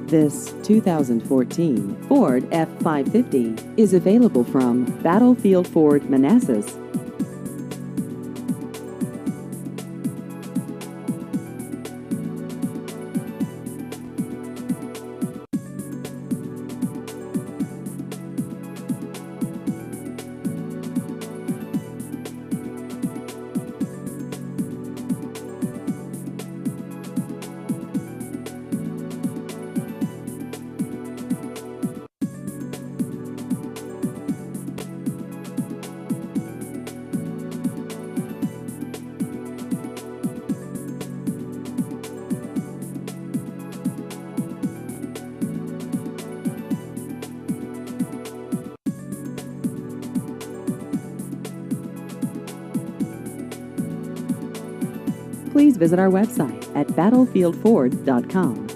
This 2014 Ford F-550 is available from Battlefield Ford Manassas. Please visit our website at battlefieldford.com.